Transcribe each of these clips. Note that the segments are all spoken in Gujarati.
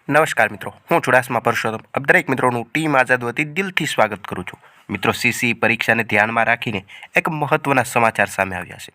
નમસ્કાર મિત્રો, હું ચુડાસમા પરસોત્તમ આપ દરેક મિત્રોનું ટીમ આઝાદ વતી દિલથી સ્વાગત કરું છું. મિત્રો, સીસી પરીક્ષાને ધ્યાનમાં રાખીને એક મહત્વના સમાચાર સામે આવ્યા છે.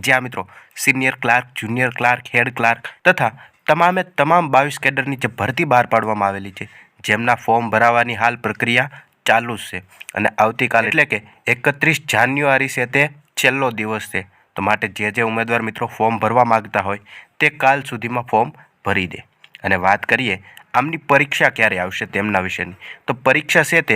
જ્યાં મિત્રો senior clerk, junior clerk, head clerk તથા તમામ 22 કેડરની જે ભરતી બહાર પાડવામાં આવેલી છે, જેમના ફોર્મ ભરાવાની હાલ પ્રક્રિયા ચાલુ છે અને આવતીકાલ એટલે કે 31 જાન્યુઆરી છે તે છેલ્લો દિવસ છે. તો માટે જે ઉમેદવાર મિત્રો ફોર્મ ભરવા માગતા હોય તે કાલ સુધીમાં ફોર્મ ભરી દે. અને વાત કરીએ આમની પરીક્ષા ક્યારે આવશે તેમના વિશેની, તો પરીક્ષા છે તે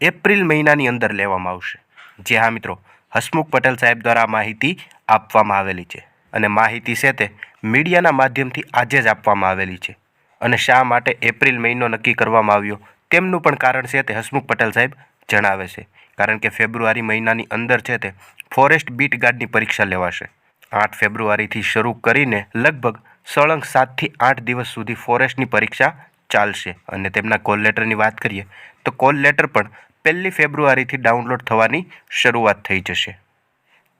એપ્રિલ મહિનાની અંદર લેવામાં આવશે. જે હા મિત્રો, હસમુખ પટેલ સાહેબ દ્વારા માહિતી આપવામાં આવેલી છે અને માહિતી છે તે મીડિયાના માધ્યમથી આજે જ આપવામાં આવેલી છે. અને શા માટે એપ્રિલ મહિનો નક્કી કરવામાં આવ્યો તેમનું પણ કારણ છે તે હસમુખ પટેલ સાહેબ જણાવે છે. કારણ કે ફેબ્રુઆરી મહિનાની અંદર છે તે ફોરેસ્ટ બીટ ગાર્ડની પરીક્ષા લેવાશે. 8 ફેબ્રુઆરીથી શરૂ કરીને લગભગ સળંગ 7 થી 8 દિવસ સુધી ફોરેસ્ટની પરીક્ષા ચાલશે. અને તેમના કોલ લેટરની વાત કરીએ તો કોલ લેટર પણ 1 ફેબ્રુઆરીથી ડાઉનલોડ થવાની શરૂઆત થઈ જશે.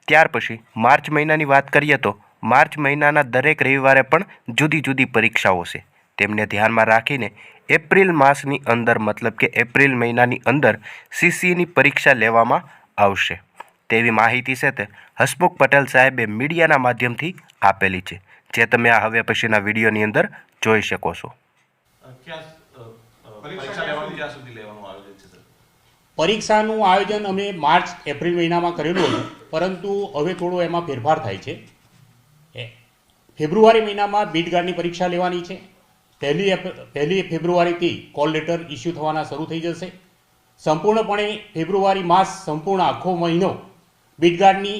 ત્યાર પછી માર્ચ મહિનાની વાત કરીએ તો માર્ચ મહિનાના દરેક રવિવારે પણ જુદી જુદી પરીક્ષાઓ છે. તેમને ધ્યાનમાં રાખીને એપ્રિલ માસની અંદર મતલબ કે એપ્રિલ મહિનાની અંદર સીસીની પરીક્ષા લેવામાં આવશે તેવી માહિતી છે તે હસમુખ પટેલ સાહેબે મીડિયાના માધ્યમથી આપેલી છે, જે તમે આ હવે પછીના વિડીયોની અંદર જોઈ શકો છો. પરીક્ષાનું આયોજન અમે માર્ચ એપ્રિલ મહિનામાં કરેલું હતું, પરંતુ હવે થોડો એમાં ફેરફાર થાય છે. ફેબ્રુઆરી મહિનામાં બીટ ગાર્ડની પરીક્ષા લેવાની છે. પહેલી ફેબ્રુઆરીથી કોલ લેટર ઇસ્યુ થવાના શરૂ થઈ જશે. સંપૂર્ણપણે ફેબ્રુઆરી માસ સંપૂર્ણ આખો મહિનો બીટ ગાર્ડની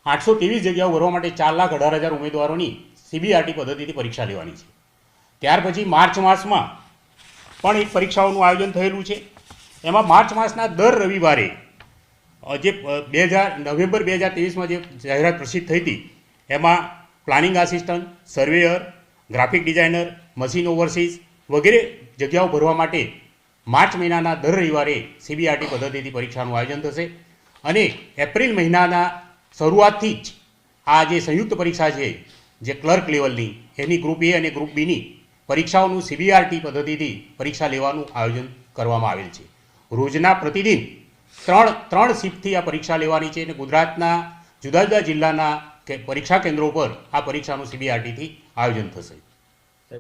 823 જગ્યાઓ ભરવા માટે 4,18,000 ઉમેદવારોની CBRT પદ્ધતિથી પરીક્ષા લેવાની છે. ત્યાર પછી માર્ચ માસમાં પણ એક પરીક્ષાઓનું આયોજન થયેલું છે. એમાં માર્ચ માસના દર રવિવારે જે નવેમ્બર 2023માં જે જાહેરાત પ્રસિદ્ધ થઈ હતી એમાં planning assistant, surveyor, graphic designer, machine overseas વગેરે જગ્યાઓ ભરવા માટે માર્ચ મહિનાના દર રવિવારે CBRT પદ્ધતિથી પરીક્ષાનું આયોજન થશે. અને એપ્રિલ મહિનાના શરૂઆતથી જ આ જે સંયુક્ત પરીક્ષા છે જે ક્લર્ક લેવલની એની ગ્રુપ A અને ગ્રુપ Bની પરીક્ષાઓનું CBRT પદ્ધતિથી પરીક્ષા લેવાનું આયોજન કરવામાં આવેલ છે. રોજના પ્રતિદિન ત્રણ શિફ્ટથી આ પરીક્ષા લેવાની છે અને ગુજરાતના જુદા જુદા જિલ્લાના પરીક્ષા કેન્દ્રો પર આ પરીક્ષાનું CBRTથી આયોજન થશે.